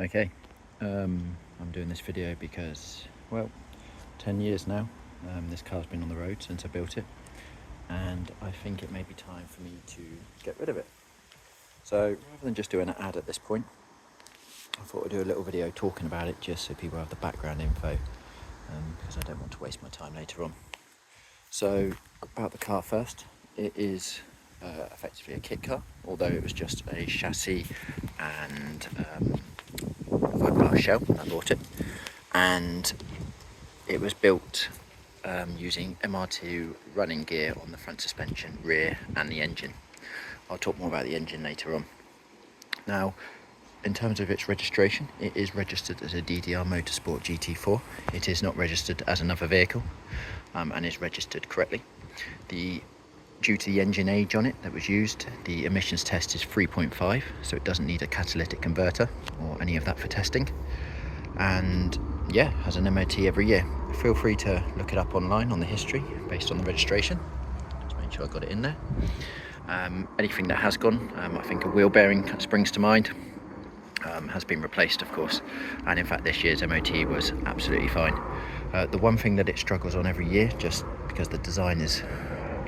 Okay, I'm doing this video because, well, 10 years now, this car's been on the road since I built it, and I think it may be time for me to get rid of it. So rather than just doing an ad at this point, I thought I'd do a little video talking about it just so people have the background info, because I don't want to waste my time later on. So about the car first, it is effectively a kit car, although it was just a chassis and fiberglass shell when I bought it, and it was built using MR2 running gear on the front suspension, rear and the engine. I'll talk more about the engine later on. Now, in terms of its registration, it is registered as a DDR Motorsport GT4. It is not registered as another vehicle, and is registered correctly. Due to the engine age on it that was used, the emissions test is 3.5, so it doesn't need a catalytic converter or any of that for testing. And yeah, has an MOT every year. Feel free to look it up online on the history based on the registration. Just make sure I got it in there. Anything that has gone, I think a wheel bearing springs to mind, has been replaced, of course, and in fact this year's MOT was absolutely fine. The one thing that it struggles on every year, just because the design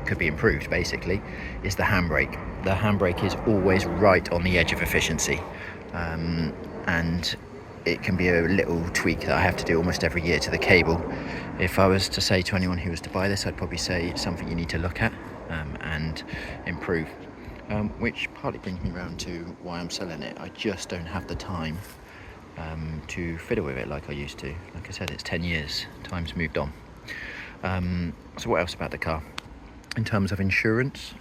could be improved basically, is the handbrake. The handbrake is always right on the edge of efficiency, and it can be a little tweak that I have to do almost every year to the cable. If I was to say to anyone who was to buy this, I'd probably say it's something you need to look at and improve, which partly brings me around to why I'm selling it. I just don't have the time to fiddle with it like I used to. Like I said, it's 10 years, time's moved on. So what else about the car? In terms of insurance,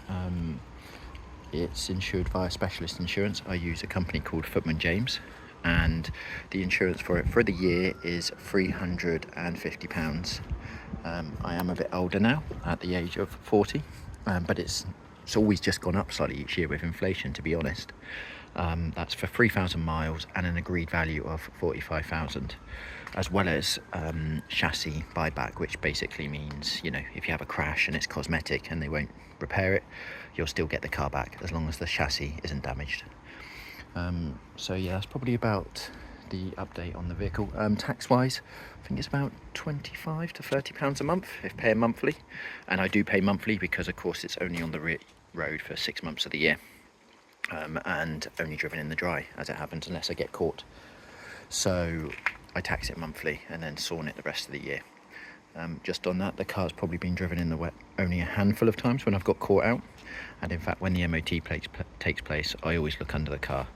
it's insured via specialist insurance. I use a company called Footman James, and the insurance for it for the year is £350. I am a bit older now, at the age of 40, but it's always just gone up slightly each year with inflation, to be honest. That's for 3,000 miles and an agreed value of 45,000, as well as chassis buyback, which basically means, you know, if you have a crash and it's cosmetic and they won't repair it, you'll still get the car back as long as the chassis isn't damaged. So yeah, that's probably about the update on the vehicle. Tax wise, I think it's about £25 to £30 a month if paying monthly, and I do pay monthly because of course it's only on the road for 6 months of the year, and only driven in the dry as it happens, unless I get caught. So I tax it monthly and then sawn it the rest of the year. Just on that, the car's probably been driven in the wet only a handful of times when I've got caught out, and in fact when the MOT takes place, I always look under the car.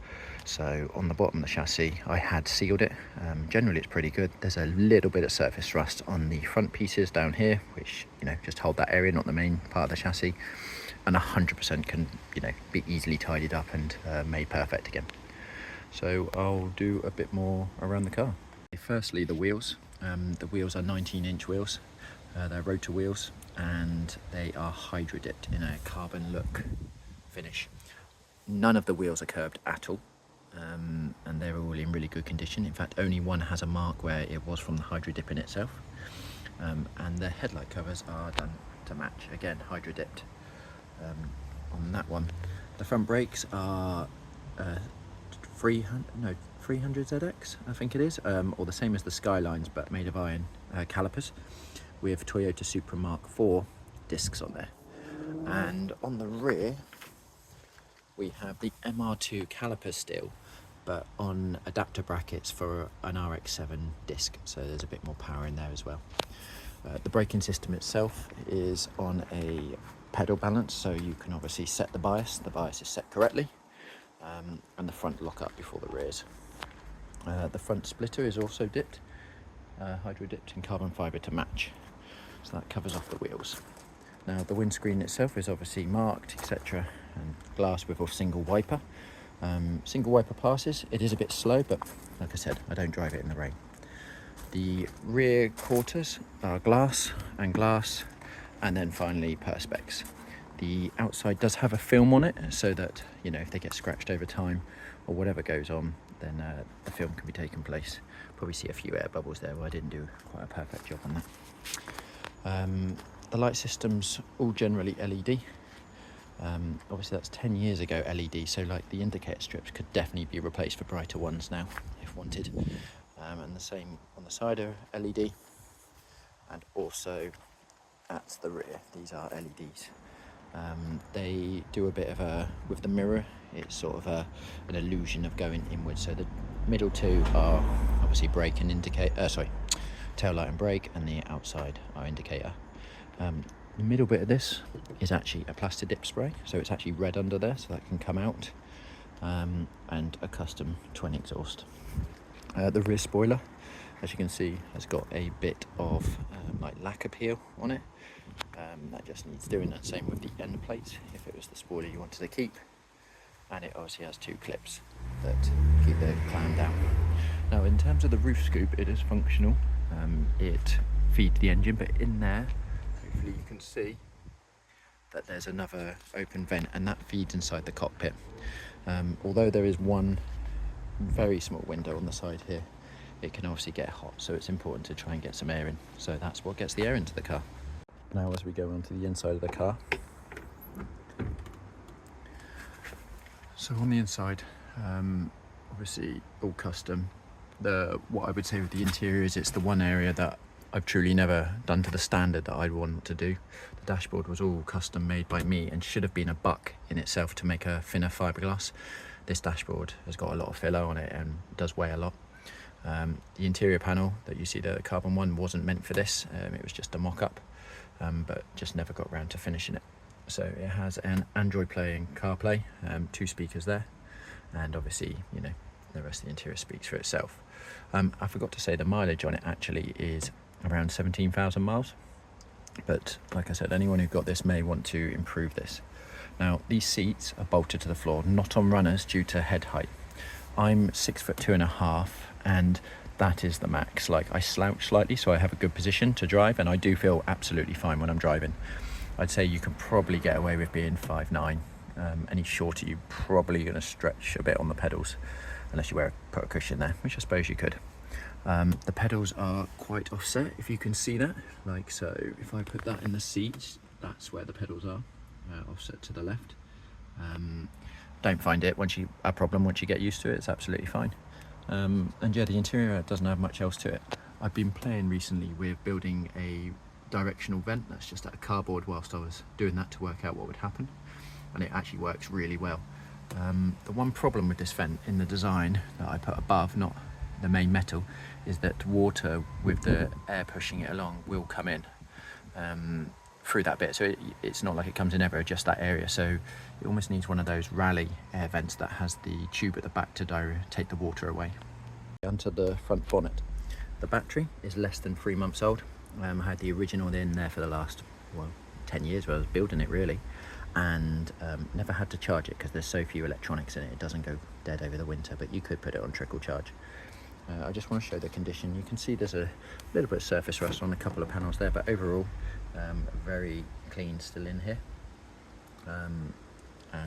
So on the bottom of the chassis, I had sealed it. Generally it's pretty good. There's a little bit of surface rust on the front pieces down here, which, you know, just hold that area, not the main part of the chassis, and 100% can, you know, be easily tidied up and made perfect again. So I'll do a bit more around the car. Firstly, the wheels. The wheels are 19-inch wheels. They're rotor wheels, and they are hydro dipped in a carbon look finish. None of the wheels are curved at all, and they're all in really good condition. In fact, only one has a mark where it was from the hydro dipping itself, and the headlight covers are done to match, again hydro dipped. On that one, the front brakes are 300 ZX, I think it is, or the same as the Skylines but made of iron calipers, with Toyota Supra Mark IV discs on there. And on the rear we have the MR2 calipers still, but on adapter brackets for an RX-7 disc, so there's a bit more power in there as well. The braking system itself is on a pedal balance, so you can obviously set the bias. The bias is set correctly, and the front lock up before the rears. The front splitter is also dipped, hydro dipped in carbon fibre to match, so that covers off the wheels. Now the windscreen itself is obviously marked, etc., and glass with a single wiper. Single wiper passes. It is a bit slow, but like I said, I don't drive it in the rain. The rear quarters are glass, and then finally perspex. The outside does have a film on it, so that, you know, if they get scratched over time or whatever goes on, then the film can be taken place. Probably see a few air bubbles there, where I didn't do quite a perfect job on that. The light system's all generally LED. Obviously that's 10 years ago LED, so like the indicator strips could definitely be replaced for brighter ones now, if wanted. And the same on the side are LED, and also at the rear these are LEDs. They do a bit of a, with the mirror, it's sort of an illusion of going inwards. So the middle two are obviously brake and indicator, tail light and brake, and the outside are indicator. The middle bit of this is actually a plastic dip spray, so it's actually red under there, so that can come out, and a custom twin exhaust. The rear spoiler, as you can see, has got a bit of like lacquer peel on it. That just needs doing. The same with the end plates, if it was the spoiler you wanted to keep. And it obviously has two clips that keep the clam down. Now, in terms of the roof scoop, it is functional. It feeds the engine, but in there, hopefully you can see that there's another open vent, and that feeds inside the cockpit. Although there is one very small window on the side here, it can obviously get hot, so it's important to try and get some air in. So that's what gets the air into the car. Now, as we go onto the inside of the car, so on the inside, obviously all custom. What I would say with the interior is it's the one area that I've truly never done to the standard that I'd want to do. The dashboard was all custom made by me and should have been a buck in itself to make a thinner fiberglass. This dashboard has got a lot of filler on it and does weigh a lot. The interior panel that you see, the carbon one, wasn't meant for this. It was just a mock-up, but just never got around to finishing it. So it has an Android Play and CarPlay, 2 speakers there, and obviously, you know, the rest of the interior speaks for itself. I forgot to say the mileage on it actually is around 17,000 miles, but like I said, anyone who got this may want to improve this. Now, these seats are bolted to the floor, not on runners due to head height. I'm 6'2.5", and that is the max. Like, I slouch slightly so I have a good position to drive, and I do feel absolutely fine when I'm driving. I'd say you can probably get away with being 5'9". Any shorter, you're probably going to stretch a bit on the pedals, unless you put a cushion there, which I suppose you could. The pedals are quite offset, if you can see that. Like so, if I put that in the seats, that's where the pedals are, offset to the left. Don't find it a problem once you get used to it. It's absolutely fine. And yeah, the interior doesn't have much else to it. I've been playing recently with building a directional vent that's just out of cardboard whilst I was doing that to work out what would happen, and it actually works really well. The one problem with this vent in the design that I put above, not the main metal, is that water with the air pushing it along will come in through that bit, so it's not like it comes in ever, just that area. So it almost needs one of those rally air vents that has the tube at the back to take the water away. Onto the front bonnet. The battery is less than 3 months old. I had the original in there for the last 10 years where I was building it, really, and never had to charge it because there's so few electronics in it. It doesn't go dead over the winter, but you could put it on trickle charge. I just want to show the condition. You can see there's a little bit of surface rust on a couple of panels there, but overall very clean still in here, and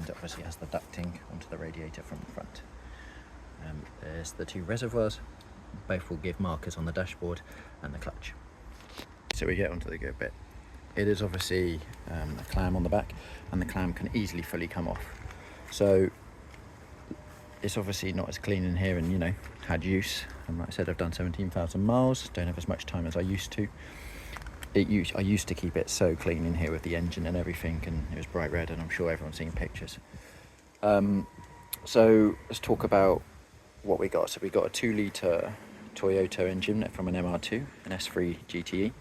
obviously has the ducting onto the radiator from the front. There's the 2 reservoirs, both will give markers on the dashboard, and the clutch. So we get onto the good bit. It is obviously a clam on the back, and the clam can easily fully come off. So it's obviously not as clean in here, and you know, had use. And like I said, I've done 17,000 miles, don't have as much time as I used to. I used to keep it so clean in here with the engine and everything, and it was bright red, and I'm sure everyone's seen pictures. So let's talk about what we got. So we got a 2-litre Toyota engine from an MR2, an S3 GTE.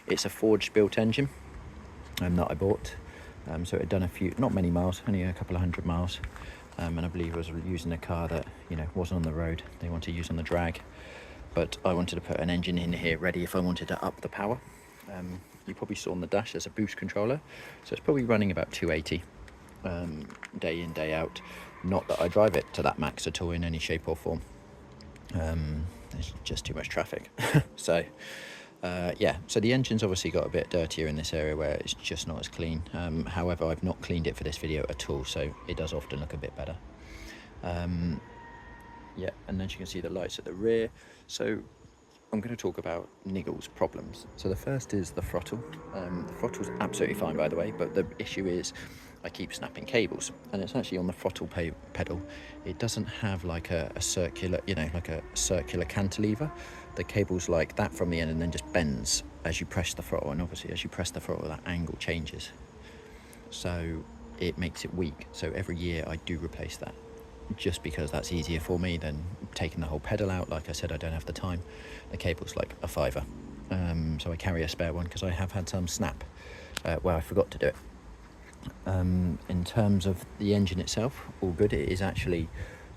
It's a forged built engine that I bought. So it had done not many miles, only a couple of 100 miles. And I believe I was using a car that, you know, wasn't on the road. They want to use on the drag. But I wanted to put an engine in here ready if I wanted to up the power. You probably saw on the dash there's a boost controller. So it's probably running about 280 day in, day out. Not that I drive it to that max at all in any shape or form. There's just too much traffic. So yeah, so the engine's obviously got a bit dirtier in this area where it's just not as clean. However, I've not cleaned it for this video at all, so it does often look a bit better. Yeah, and then you can see the lights at the rear. So I'm going to talk about niggles problems. So the first is the throttle. The throttle's absolutely fine, by the way, but the issue is I keep snapping cables, and it's actually on the throttle pedal. It doesn't have like a circular, you know, like a circular cantilever. The cable's like that from the end and then just bends as you press the throttle, and obviously as you press the throttle that angle changes, so it makes it weak. So every year I do replace that, just because that's easier for me than taking the whole pedal out. Like I said, I don't have the time. The cable's like a £5, so I carry a spare one because I have had some snap where I forgot to do it. In terms of the engine itself, all good. It is actually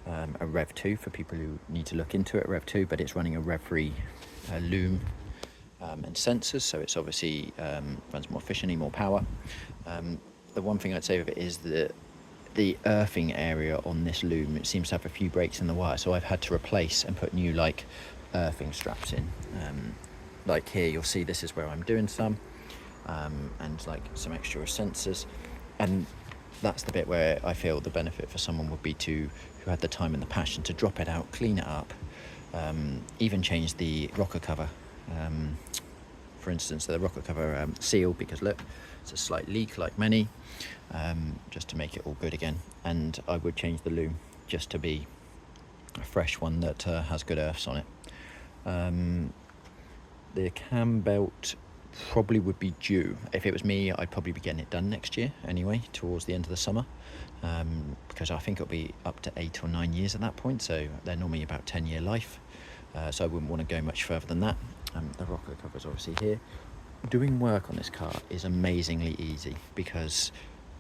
a Rev 2 for people who need to look into it, Rev 2, but it's running a Rev 3 loom and sensors, so it's obviously runs more efficiently, more power. The one thing I'd say with it is that the earthing area on this loom, it seems to have a few breaks in the wire, so I've had to replace and put new like earthing straps in. Like here you'll see this is where I'm doing some, and like some extra sensors, and that's the bit where I feel the benefit for someone would be who had the time and the passion to drop it out, clean it up, even change the rocker cover. For instance, the rocker cover seal, because look, it's a slight leak like many, just to make it all good again. And I would change the loom just to be a fresh one that has good earths on it. The cam belt probably would be due. If it was me, I'd probably be getting it done next year anyway, towards the end of the summer, because I think it'll be up to 8 or 9 years at that point, so they're normally about 10-year life, so I wouldn't want to go much further than that. The rocker cover's obviously here. Doing work on this car is amazingly easy because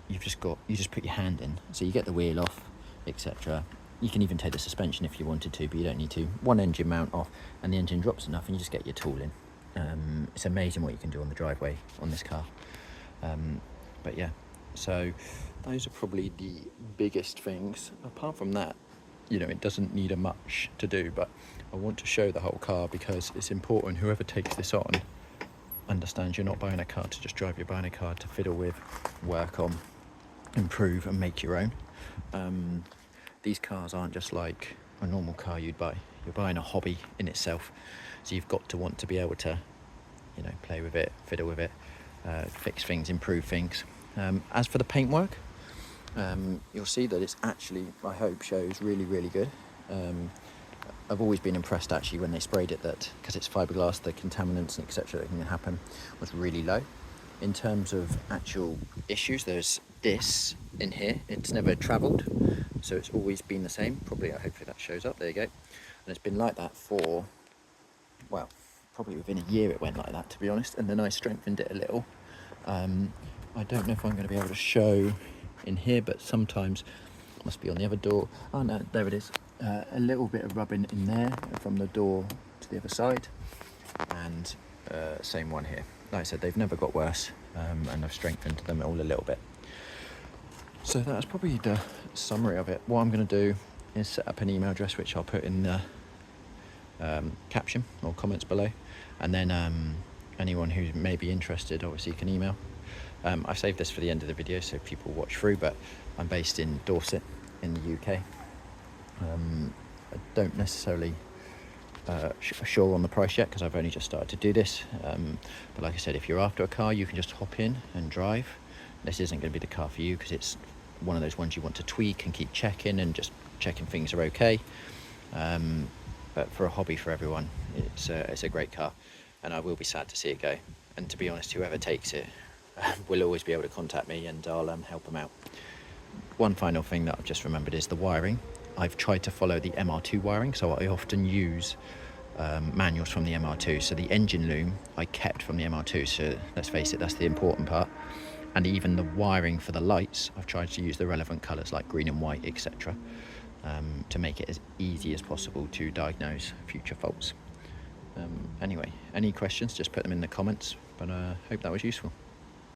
you just put your hand in, so you get the wheel off, etc. You can even take the suspension if you wanted to, but you don't need to. One engine mount off and the engine drops enough and you just get your tool in. It's amazing what you can do on the driveway on this car. But yeah, so those are probably the biggest things. Apart from that, you know, it doesn't need a much to do, but I want to show the whole car because it's important whoever takes this on understands you're not buying a car to just drive, you're buying a car to fiddle with, work on, improve and make your own. These cars aren't just like a normal car you'd buy. You're buying a hobby in itself, so you've got to want to be able to, you know, play with it, fiddle with it, fix things, improve things. As for the paintwork, you'll see that it's actually, I hope, shows really, really good. I've always been impressed actually when they sprayed it, that because it's fiberglass, the contaminants and etc. that can happen was really low. In terms of actual issues, there's this in here, it's never travelled, so it's always been the same. Probably, hopefully that shows up, there you go. And it's been like that for, well, probably within a year it went like that, to be honest, and then I strengthened it a little. I don't know if I'm going to be able to show in here, but sometimes, must be on the other door, oh no, there it is, a little bit of rubbing in there from the door to the other side, and same one here. Like I said, they've never got worse, and I've strengthened them all a little bit. So that's probably the summary of it. What I'm going to do is set up an email address, which I'll put in the caption or comments below, and then anyone who may be interested obviously can email. I've saved this for the end of the video so people watch through, but I'm based in Dorset in the UK. I don't necessarily sure on the price yet because I've only just started to do this, but like I said, if you're after a car, you can just hop in and drive. This isn't going to be the car for you because it's one of those ones you want to tweak and keep checking and just checking things are okay, but for a hobby for everyone, it's a great car, and I will be sad to see it go. And to be honest, whoever takes it will always be able to contact me and I'll help them out. One final thing that I've just remembered is the wiring. I've tried to follow the MR2 wiring, so I often use manuals from the MR2. So the engine loom I kept from the MR2, so let's face it, that's the important part. And even the wiring for the lights, I've tried to use the relevant colours like green and white, etc., to make it as easy as possible to diagnose future faults. Anyway, any questions, just put them in the comments, but I hope that was useful.